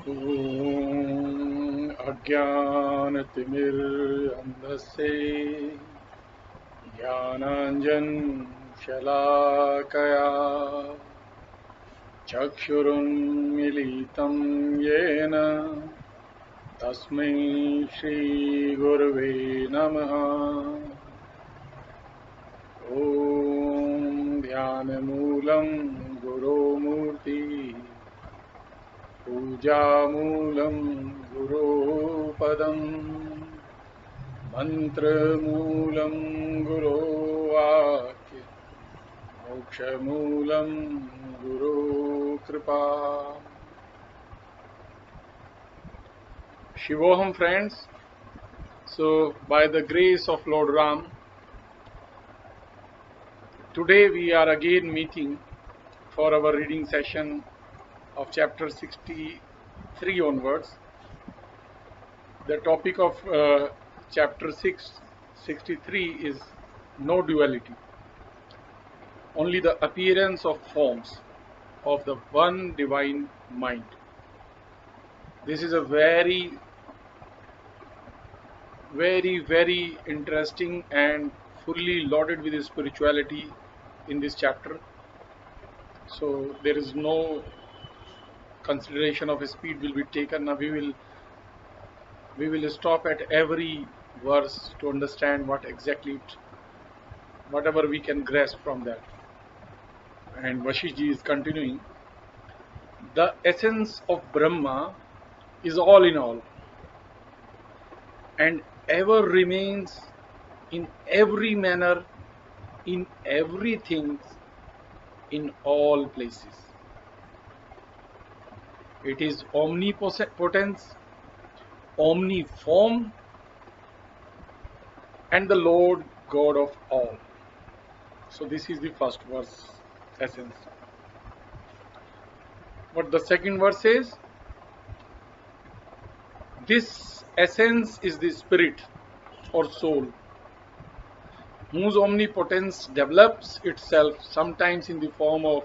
ॐ अज्ञानतिमिरान्धस्य ज्ञानाञ्जनशलाकया चक्षुरुन्मीलितं येन तस्मै श्रीगुरवे नमः। ॐ ध्यानमूलं गुरोमूर्ति पूजामूलं गुरोपदं मन्त्रमूलं गुरोवाक्य मोक्षमूलं Gurukripa. Shivoham friends, so by the grace of Lord Ram, today we are again meeting for our reading session of chapter 63 onwards. The topic of chapter 63 is no duality, only the appearance of forms of the one divine mind. This is a very interesting and fully loaded with spirituality in this chapter. So there is no consideration of speed will be taken. Now we will stop at every verse to understand what exactly whatever we can grasp from that. And Vasishtha is continuing. The essence of Brahma is all in all and ever remains in every manner, in everything, in all places. It is omnipotence, omniform, and the Lord God of all. So this is the first verse essence. What the second verse says, this essence is the spirit or soul, whose omnipotence develops itself sometimes in the form of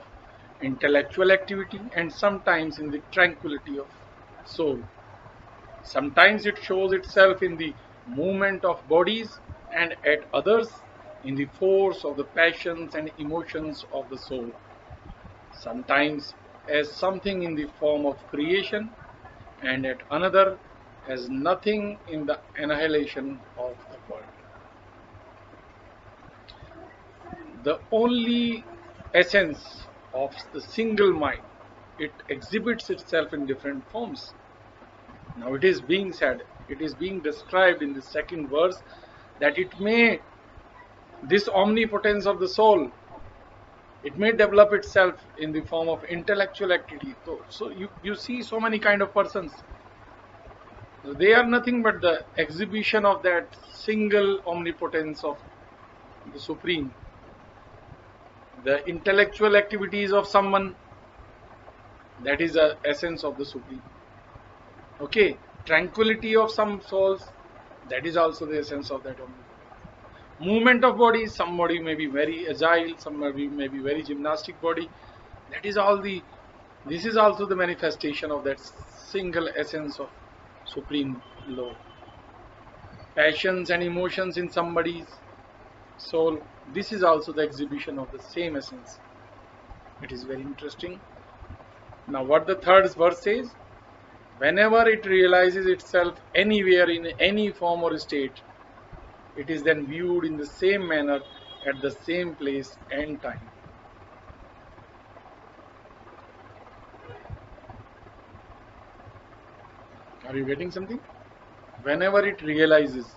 intellectual activity and sometimes in the tranquility of soul. Sometimes it shows itself in the movement of bodies and at others in the force of the passions and emotions of the soul. Sometimes as something in the form of creation and at another as nothing in the annihilation of the world. The only essence of the single mind, it exhibits itself in different forms. Now it is being said, it is being described in the second verse that this omnipotence of the soul, it may develop itself in the form of intellectual activity. So you see so many kind of persons. They are nothing but the exhibition of that single omnipotence of the Supreme. The intellectual activities of someone, that is the essence of the Supreme. Okay, tranquility of some souls, that is also the essence of that omnipotence. Movement of body, somebody may be very agile, somebody may be very gymnastic body. That is all this is also the manifestation of that single essence of Supreme Lord. Passions and emotions in somebody's soul, this is also the exhibition of the same essence. It is very interesting. Now what the third verse says, whenever it realizes itself anywhere in any form or state, it is then viewed in the same manner at the same place and time. Are you getting something? Whenever it realizes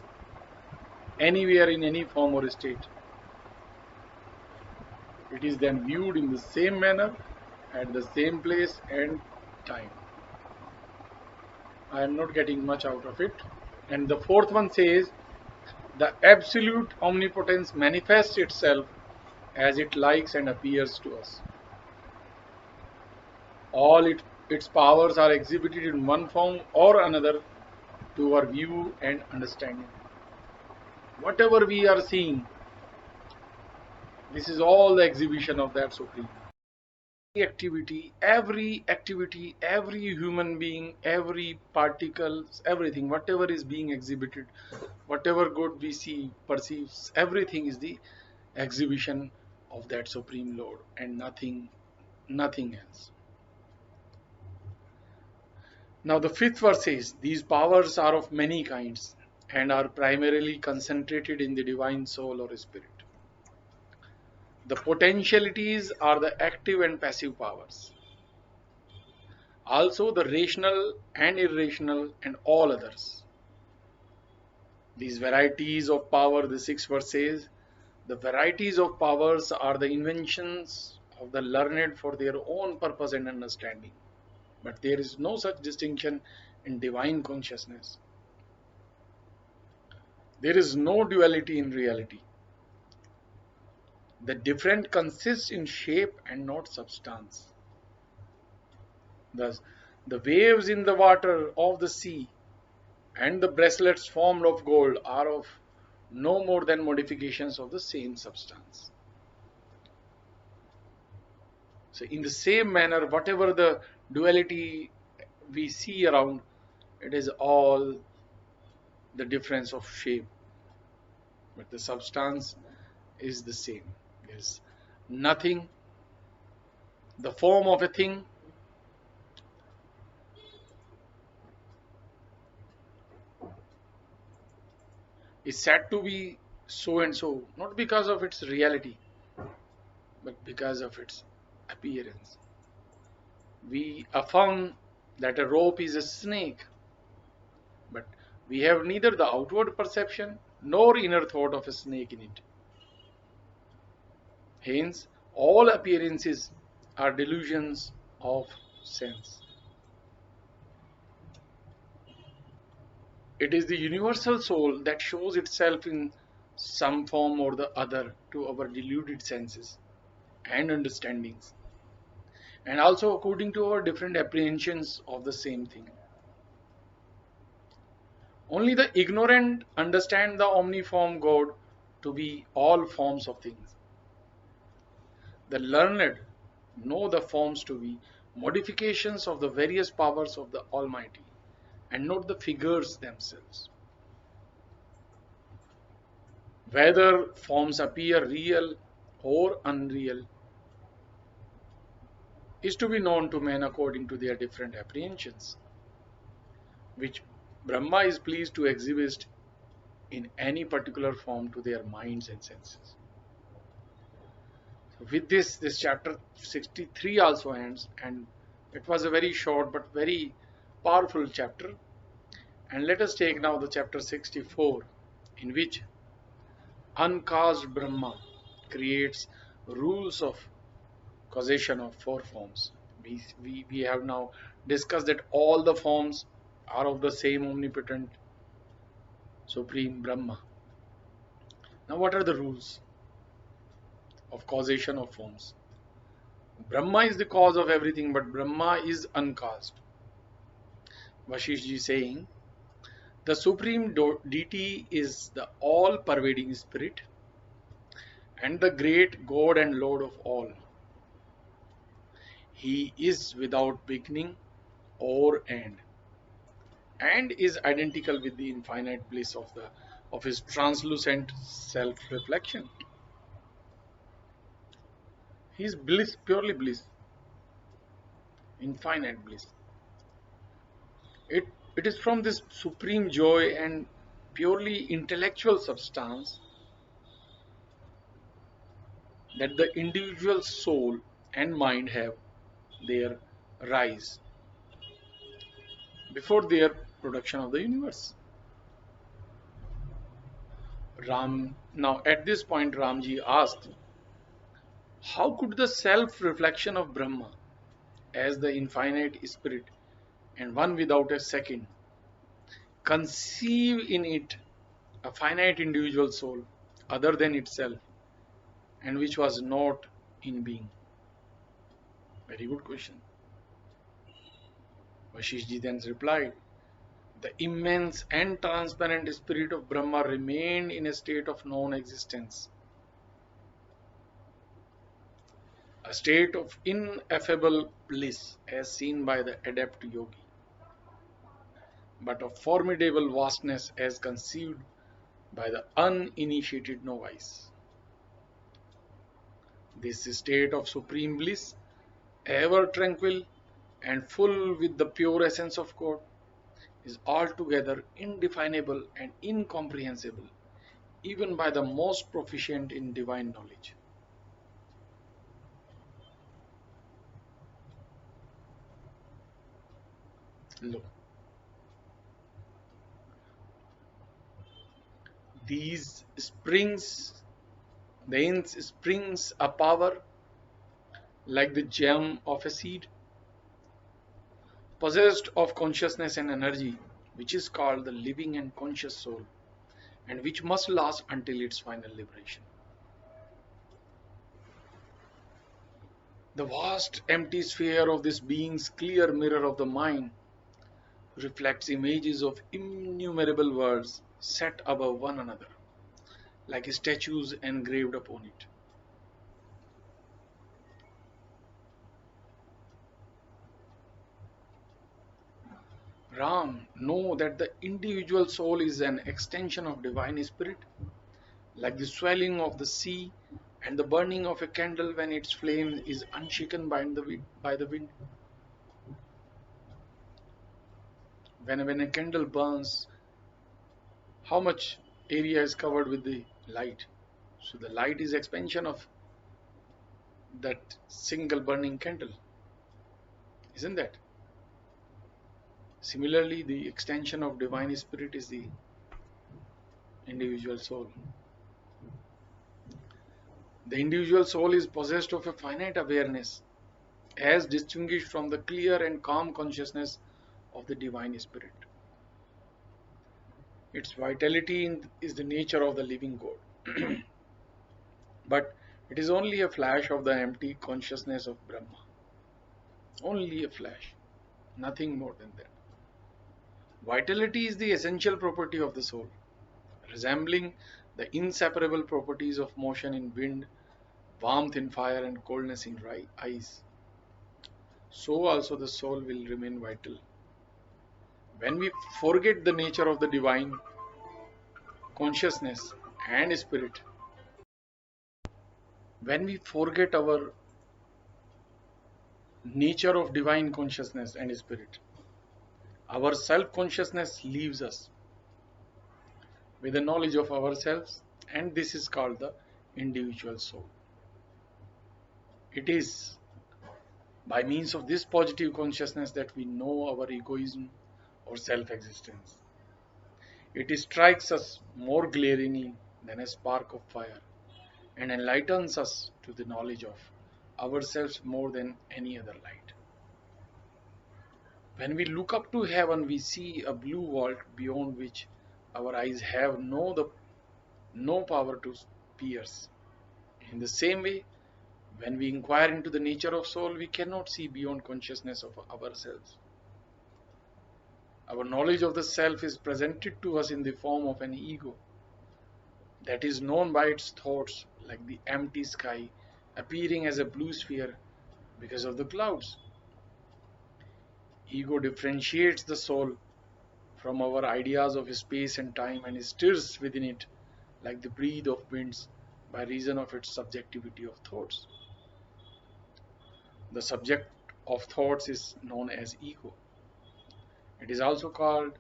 anywhere in any form or state, it is then viewed in the same manner at the same place and time. I am not getting much out of it. And the fourth one says, the absolute omnipotence manifests itself as it likes and appears to us. All its powers are exhibited in one form or another to our view and understanding. Whatever we are seeing, this is all the exhibition of that Supreme. activity, every human being, every particles, everything, whatever is being exhibited, whatever good we see, perceives, everything is the exhibition of that Supreme Lord and nothing else. Now the fifth verse says, these powers are of many kinds and are primarily concentrated in the divine soul or spirit. The potentialities are the active and passive powers. Also the rational and irrational and all others. These varieties of power, the sixth verse says, the varieties of powers are the inventions of the learned for their own purpose and understanding. But there is no such distinction in divine consciousness. There is no duality in reality. The different consists in shape and not substance. Thus, the waves in the water of the sea and the bracelets formed of gold are of no more than modifications of the same substance. So in the same manner, whatever the duality we see around, it is all the difference of shape, but the substance is the same. There is nothing. The form of a thing is said to be so and so, not because of its reality, but because of its appearance. We affirm that a rope is a snake, but we have neither the outward perception nor inner thought of a snake in it. Hence, all appearances are delusions of sense. It is the universal soul that shows itself in some form or the other to our deluded senses and understandings, and also according to our different apprehensions of the same thing. Only the ignorant understand the omniform God to be all forms of things. The learned know the forms to be modifications of the various powers of the Almighty and not the figures themselves. Whether forms appear real or unreal is to be known to men according to their different apprehensions, which Brahma is pleased to exhibit in any particular form to their minds and senses. So with this chapter 63 also ends, and it was a very short but very powerful chapter. And let us take now the chapter 64, in which Uncaused Brahma creates rules of causation of four forms. We have now discussed that all the forms are of the same omnipotent Supreme Brahma. Now what are the rules of causation of forms? Brahma is the cause of everything, but Brahma is uncaused. Vasishtha saying, the Supreme Deity is the all-pervading Spirit and the great God and Lord of all. He is without beginning or end, and is identical with the infinite bliss of his translucent self-reflection. He is bliss, purely bliss, infinite bliss. It is from this supreme joy and purely intellectual substance that the individual soul and mind have their rise before their production of the universe. Now at this point Ramji asked, how could the self-reflection of Brahma as the infinite spirit and one without a second conceive in it a finite individual soul other than itself and which was not in being? Very good question. Vasishtha then replied, the immense and transparent spirit of Brahma remained in a state of non-existence a state of ineffable bliss as seen by the adept yogi, but of formidable vastness as conceived by the uninitiated novice. This state of supreme bliss, ever tranquil and full with the pure essence of God, is altogether indefinable and incomprehensible, even by the most proficient in divine knowledge. Look, these springs, thence springs a power like the germ of a seed, possessed of consciousness and energy, which is called the living and conscious soul, and which must last until its final liberation. The vast empty sphere of this being's clear mirror of the mind reflects images of innumerable worlds set above one another, like statues engraved upon it. Ram, know that the individual soul is an extension of divine spirit, like the swelling of the sea and the burning of a candle when its flame is unshaken by the wind. When a candle burns, how much area is covered with the light? So the light is expansion of that single burning candle, isn't that? Similarly, the extension of divine spirit is the individual soul. The individual soul is possessed of a finite awareness as distinguished from the clear and calm consciousness of the divine spirit. Its vitality is the nature of the living God. But it is only a flash of the empty consciousness of Brahma. Only a flash, nothing more than that. Vitality is the essential property of the soul, resembling the inseparable properties of motion in wind, warmth in fire, and coldness in ice. So also the soul will remain vital. When we forget the nature of the divine consciousness and spirit, when we forget our nature of divine consciousness and spirit, our self consciousness leaves us with the knowledge of ourselves, and this is called the individual soul. It is by means of this positive consciousness that we know our egoism or self existence. It strikes us more glaringly than a spark of fire and enlightens us to the knowledge of ourselves more than any other light. When we look up to heaven, we see a blue vault beyond which our eyes have no power to pierce. In the same way, when we inquire into the nature of soul, we cannot see beyond consciousness of ourselves. Our knowledge of the self is presented to us in the form of an ego that is known by its thoughts, like the empty sky appearing as a blue sphere because of the clouds. Ego differentiates the soul from our ideas of space and time and stirs within it like the breath of winds by reason of its subjectivity of thoughts. The subject of thoughts is known as ego. It is also called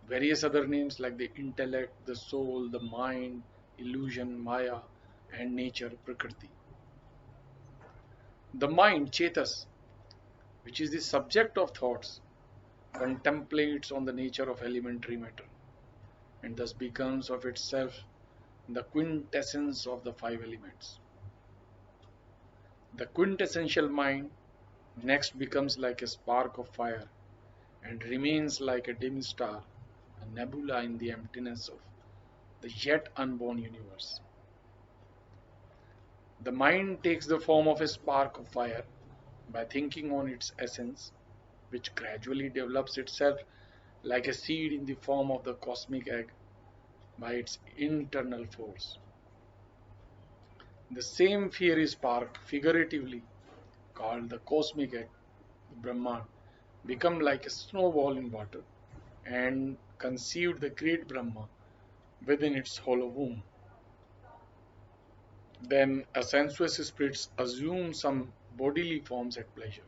various other names like the intellect, the soul, the mind, illusion, maya, and nature, prakriti. The mind, chetas, which is the subject of thoughts, contemplates on the nature of elementary matter and thus becomes of itself the quintessence of the five elements. The quintessential mind next becomes like a spark of fire and remains like a dim star, a nebula in the emptiness of the yet unborn universe. The mind takes the form of a spark of fire by thinking on its essence, which gradually develops itself like a seed in the form of the cosmic egg by its internal force. The same fiery spark, figuratively, called the cosmic act, Brahma, become like a snowball in water and conceived the great Brahma within its hollow womb. Then a sensuous spirit assumes some bodily forms at pleasure,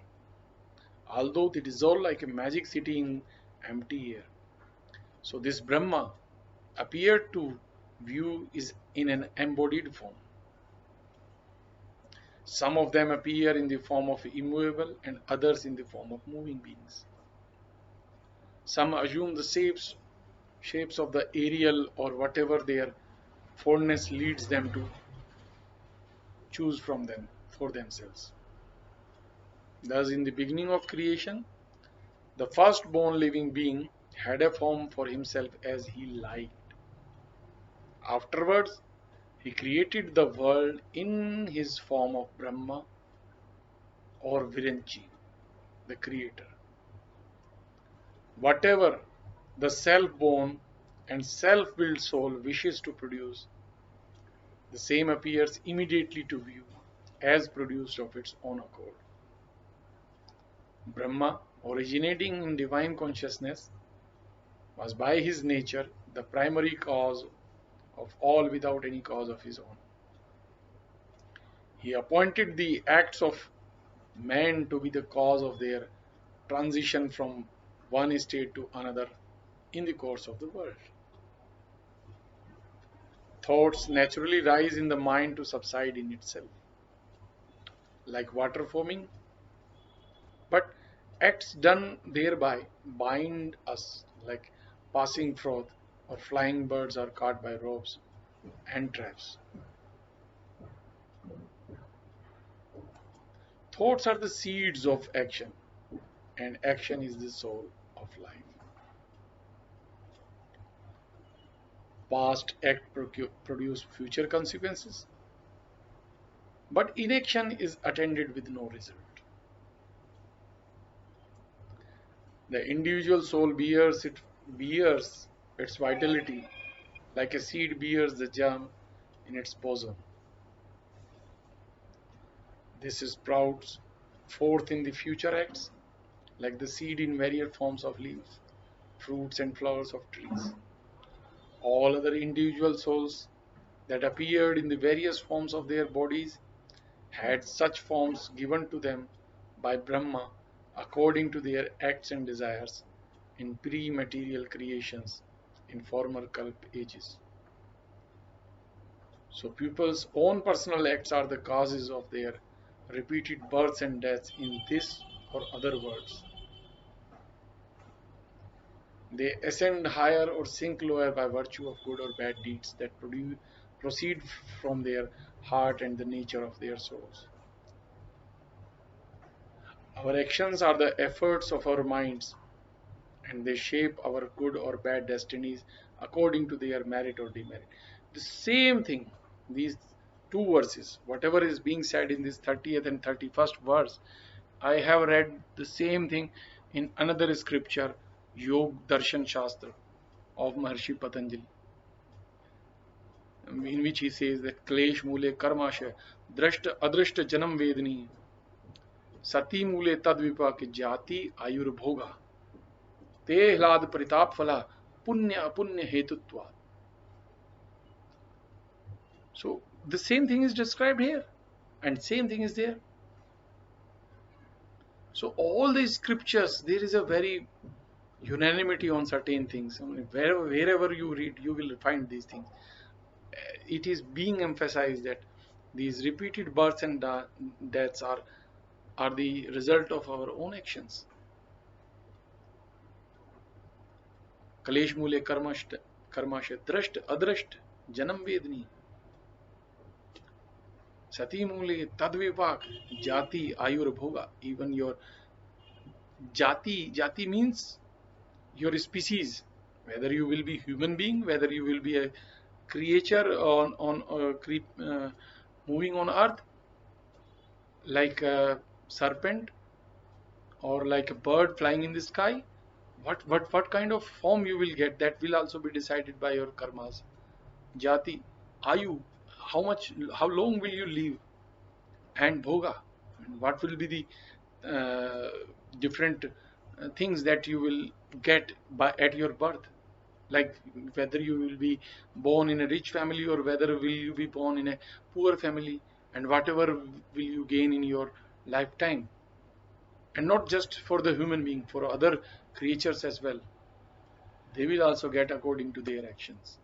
although they dissolve like a magic city in empty air. So this Brahma appeared to view is in an embodied form. Some of them appear in the form of immovable and others in the form of moving beings. Some assume the shapes of the aerial or whatever their fondness leads them to choose from them for themselves. Thus, in the beginning of creation, the firstborn living being had a form for himself as he liked. Afterwards, he created the world in his form of Brahma or Viranchi, the creator. Whatever the self-born and self-willed soul wishes to produce, the same appears immediately to view as produced of its own accord. Brahma, originating in divine consciousness, was by his nature the primary cause of all without any cause of his own. He appointed the acts of man to be the cause of their transition from one state to another in the course of the world. Thoughts naturally rise in the mind to subside in itself, like water foaming, but acts done thereby bind us, like passing froth or flying birds are caught by ropes and traps. Thoughts are the seeds of action, and action is the soul of life. Past act produce future consequences, but inaction is attended with no result. The individual soul bears its vitality like a seed bears the germ in its bosom. This sprouts forth in the future acts like the seed in various forms of leaves, fruits and flowers of trees. All other individual souls that appeared in the various forms of their bodies had such forms given to them by Brahma according to their acts and desires in pre-material creations in former Kalp ages. So people's own personal acts are the causes of their repeated births and deaths in this or other worlds. They ascend higher or sink lower by virtue of good or bad deeds that proceed from their heart and the nature of their souls. Our actions are the efforts of our minds, and they shape our good or bad destinies according to their merit or demerit. The same thing, these two verses, whatever is being said in this 30th and 31st verse, I have read the same thing in another scripture, Yog Darshan Shastra of Maharshi Patanjali, in which he says that Klesh Mule Karmasha Drashta Adrashta Janam Vedni Sati Mule Tadvipaka Jati Ayur Bhoga ते ह्लाद परिताप फला पुण्य अपुण्य हेतुत्वा. So the same thing is described here and same thing is there. So all these scriptures, there is a very unanimity on certain things. I mean, wherever you read, you will find these things. It is being emphasized that these repeated births and deaths are the result of our own actions. कलेश मूले कर्माश दृष्ट अदृष्ट जन्म वेदनी सती मूले तद्विपाक jati ayur bhoga. Even your jati means your species, whether you will be human being, whether you will be a creature moving on earth like a serpent or like a bird flying in the sky. What kind of form you will get, that will also be decided by your karmas. Jati, ayu, how long will you live, and bhoga, What will be the different things that you will get by at your birth, like whether you will be born in a rich family or whether will you be born in a poor family, and whatever will you gain in your lifetime. And not just for the human being, for other creatures as well, they will also get according to their actions.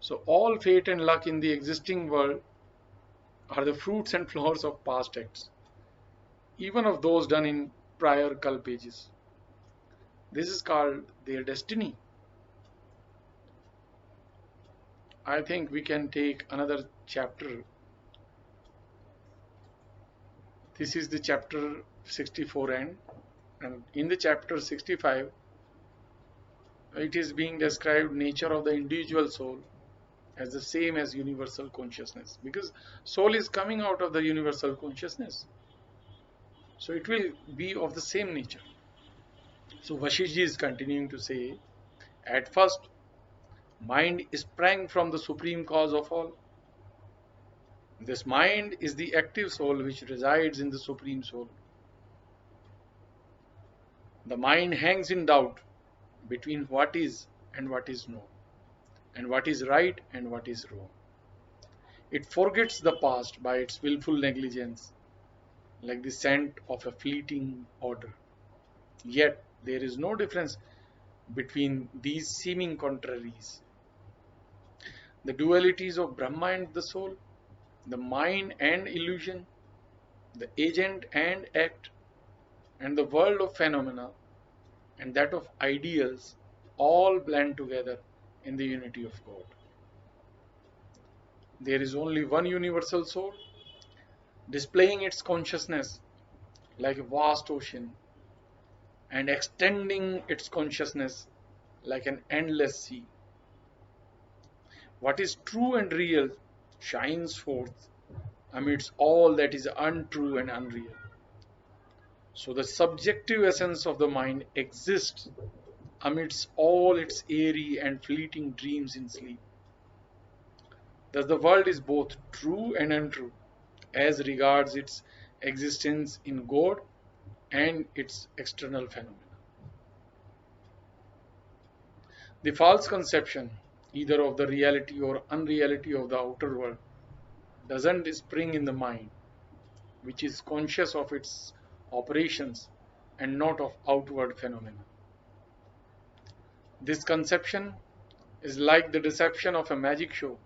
So all fate and luck in the existing world are the fruits and flowers of past acts, even of those done in prior Kalp ages. This is called their destiny. I think we can take another chapter. This is the chapter 64 end, and in the chapter 65, it is being described nature of the individual soul as the same as universal consciousness, because soul is coming out of the universal consciousness, so it will be of the same nature. So Vasishtha is continuing to say, at first, mind sprang from the supreme cause of all. This mind is the active soul which resides in the supreme soul. The mind hangs in doubt between what is and what is no, and what is right and what is wrong. It forgets the past by its willful negligence, like the scent of a fleeting odor. Yet there is no difference between these seeming contraries. The dualities of Brahma and the soul, the mind and illusion, the agent and act, and the world of phenomena and that of ideals all blend together in the unity of God. There is only one universal soul, displaying its consciousness like a vast ocean and extending its consciousness like an endless sea. What is true and real shines forth amidst all that is untrue and unreal. So the subjective essence of the mind exists amidst all its airy and fleeting dreams in sleep. Thus the world is both true and untrue as regards its existence in God and its external phenomena. The false conception, either of the reality or unreality of the outer world, doesn't spring in the mind, which is conscious of its operations and not of outward phenomena. This conception is like the deception of a magic show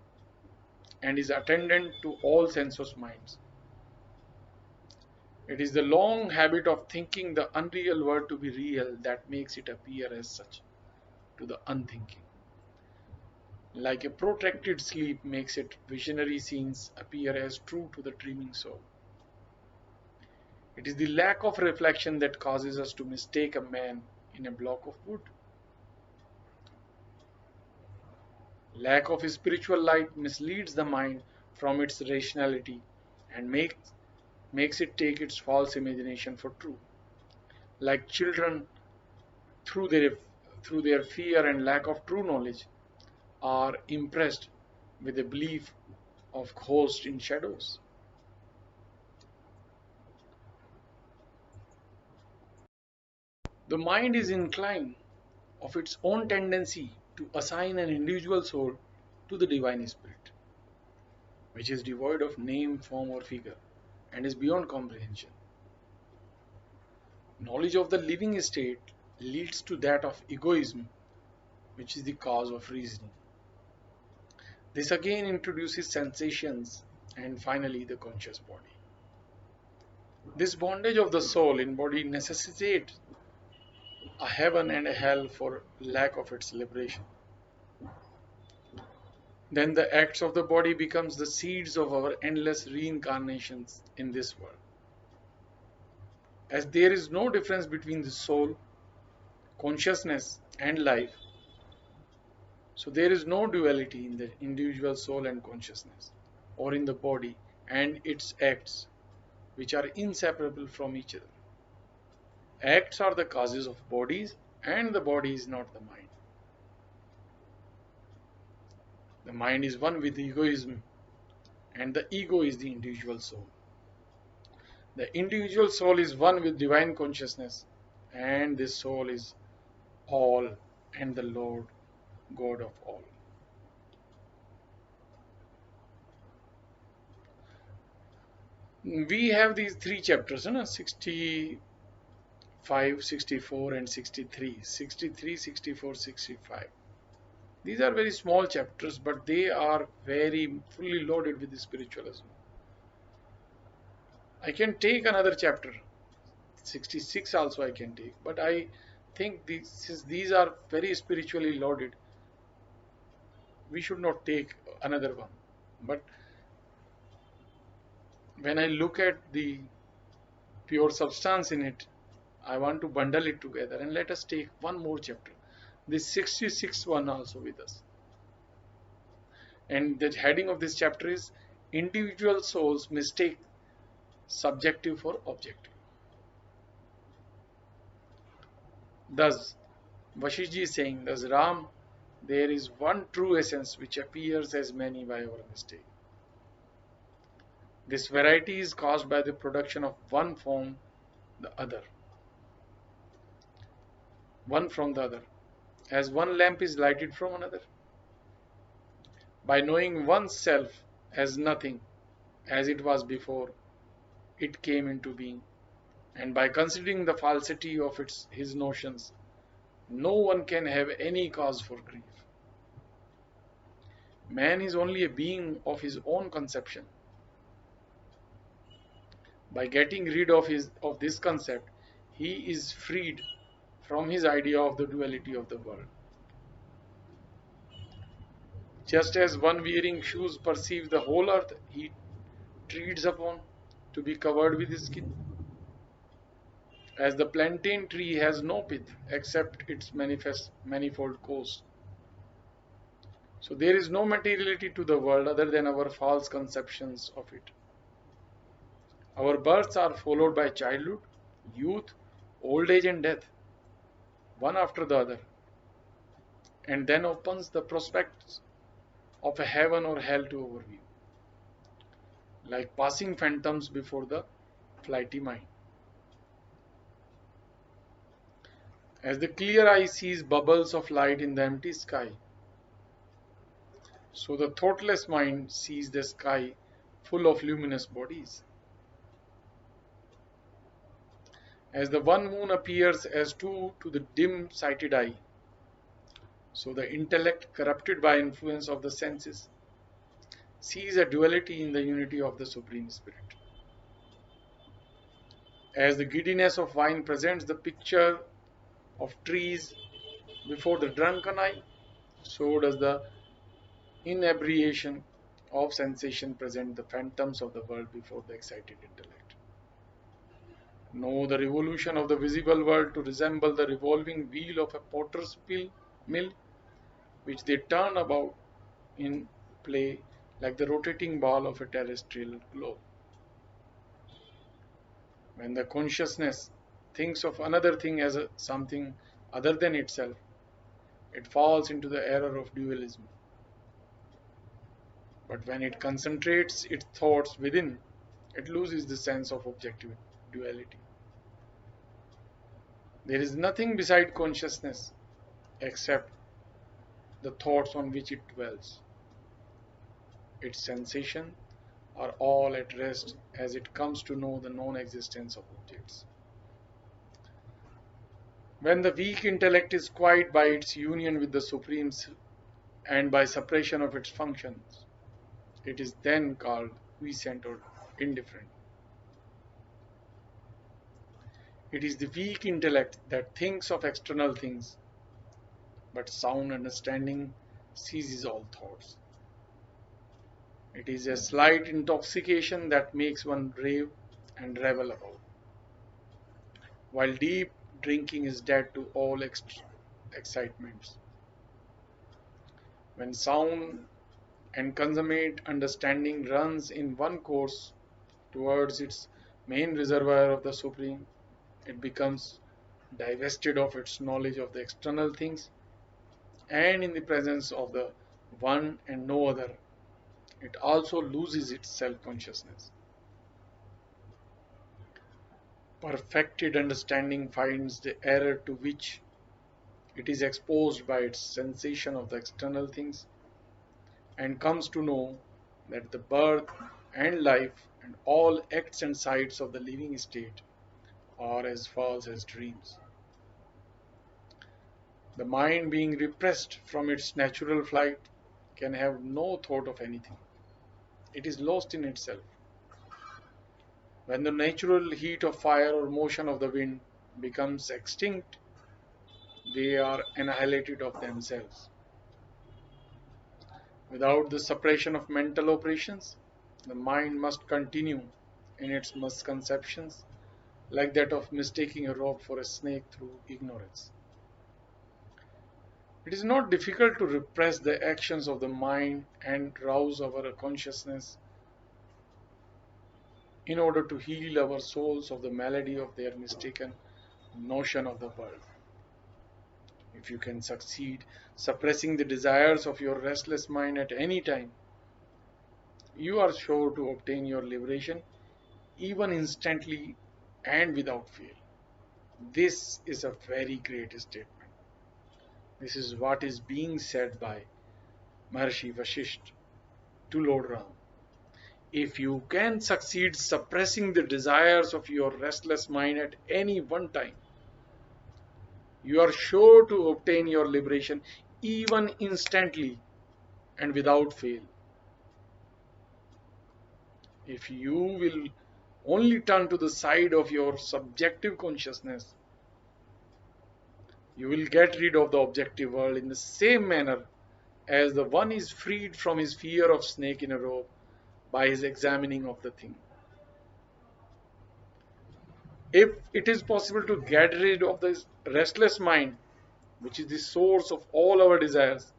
and is attendant to all sensuous minds. It is the long habit of thinking the unreal world to be real that makes it appear as such to the unthinking. Like a protracted sleep makes it visionary scenes appear as true to the dreaming soul. It is the lack of reflection that causes us to mistake a man in a block of wood. Lack of spiritual light misleads the mind from its rationality and makes it take its false imagination for true. Like children, through their fear and lack of true knowledge, are impressed with the belief of ghosts in shadows. The mind is inclined of its own tendency to assign an individual soul to the divine spirit, which is devoid of name, form, or figure, and is beyond comprehension. Knowledge of the living state leads to that of egoism, which is the cause of reasoning. This again introduces sensations and finally the conscious body. This bondage of the soul in body necessitates a heaven and a hell for lack of its liberation. Then the acts of the body becomes the seeds of our endless reincarnations in this world. As there is no difference between the soul, consciousness and life, so there is no duality in the individual soul and consciousness, or in the body and its acts, which are inseparable from each other. Acts are the causes of bodies, and the body is not the mind. The mind is one with egoism, and the ego is the individual soul. The individual soul is one with divine consciousness, and this soul is all and the Lord God of all. We have these three chapters, 65, 64, and 63. 63, 64, 65. These are very small chapters, but they are very fully loaded with the spiritualism. I can take another chapter, 66 also I can take, but I think these are very spiritually loaded, we should not take another one. But when I look at the pure substance in it, I want to bundle it together and let us take one more chapter, this 66 one also with us. And the heading of this chapter is Individual Souls Mistake Subjective for Objective. Thus, Vasishtha is saying, thus Ram, there is one true essence which appears as many by our mistake. This variety is caused by the production of one from the other, one from the other, as one lamp is lighted from another. By knowing oneself as nothing, as it was before it came into being, and by considering the falsity of his notions, no one can have any cause for grief. Man is only a being of his own conception. By getting rid of this concept, he is freed from his idea of the duality of the world. Just as one wearing shoes perceives the whole earth he treads upon to be covered with his skin, as the plantain tree has no pith except its manifold course. So there is no materiality to the world other than our false conceptions of it. Our births are followed by childhood, youth, old age and death, one after the other, and then opens the prospects of a heaven or hell to our view, like passing phantoms before the flighty mind. As the clear eye sees bubbles of light in the empty sky, so the thoughtless mind sees the sky full of luminous bodies. As the one moon appears as two to the dim-sighted eye, so the intellect, corrupted by influence of the senses, sees a duality in the unity of the Supreme Spirit. As the giddiness of wine presents the picture of trees before the drunken eye, so does the inebriation of sensation present the phantoms of the world before the excited intellect. Know the revolution of the visible world to resemble the revolving wheel of a potter's mill, which they turn about in play like the rotating ball of a terrestrial globe. When the consciousness thinks of another thing as something other than itself, it falls into the error of dualism. But when it concentrates its thoughts within, it loses the sense of objective duality. There is nothing beside consciousness except the thoughts on which it dwells. Its sensations are all at rest as it comes to know the non-existence of objects. When the weak intellect is quiet by its union with the Supreme and by separation of its functions, it is then called quiescent or indifferent. It is the weak intellect that thinks of external things, but sound understanding seizes all thoughts. It is a slight intoxication that makes one rave and revel about, while deep drinking is dead to all excitements. When sound and consummate understanding runs in one course towards its main reservoir of the Supreme, it becomes divested of its knowledge of the external things, and in the presence of the one and no other, it also loses its self-consciousness. Perfected understanding finds the error to which it is exposed by its sensation of the external things and comes to know that the birth and life and all acts and sights of the living state are as false as dreams. The mind, being repressed from its natural flight, can have no thought of anything. It is lost in itself. When the natural heat of fire or motion of the wind becomes extinct, they are annihilated of themselves. Without the suppression of mental operations, the mind must continue in its misconceptions, like that of mistaking a rope for a snake through ignorance. It is not difficult to repress the actions of the mind and rouse our consciousness in order to heal our souls of the malady of their mistaken notion of the world. If you can succeed suppressing the desires of your restless mind at any time, you are sure to obtain your liberation even instantly and without fail. This is a very great statement. This is what is being said by Maharishi Vasishtha to Lord Ram. If you can succeed suppressing the desires of your restless mind at any one time, you are sure to obtain your liberation even instantly and without fail. If you will only turn to the side of your subjective consciousness, you will get rid of the objective world in the same manner as the one is freed from his fear of snake in a rope by his examining of the thing. If it is possible to get rid of this restless mind, which is the source of all our desires,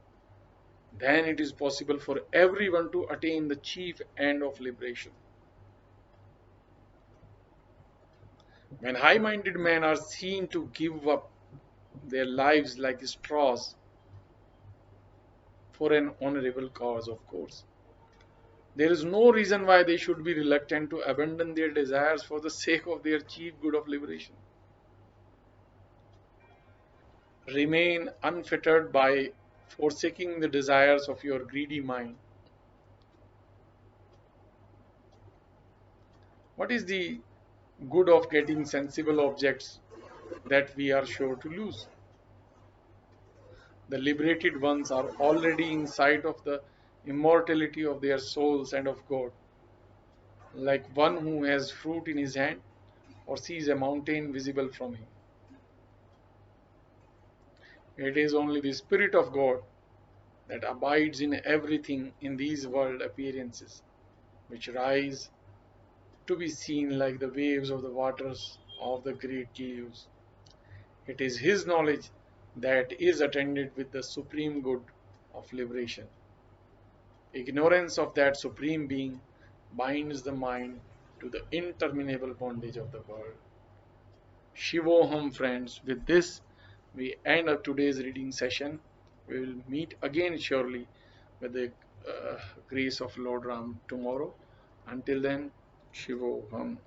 then it is possible for everyone to attain the chief end of liberation. When high minded men are seen to give up their lives like straws for an honorable cause, of course, there is no reason why they should be reluctant to abandon their desires for the sake of their chief good of liberation. Remain unfettered by forsaking the desires of your greedy mind. What is the good of getting sensible objects that we are sure to lose? The liberated ones are already in sight of the immortality of their souls and of God, like one who has fruit in his hand or sees a mountain visible from him. It is only the Spirit of God that abides in everything in these world appearances, which rise to be seen like the waves of the waters of the great deluge. It is His knowledge that is attended with the supreme good of liberation. Ignorance of that supreme being binds the mind to the interminable bondage of the world. Shivoham, friends. With this, we end up today's reading session. We will meet again surely with the grace of Lord Ram tomorrow. Until then, Shivoham.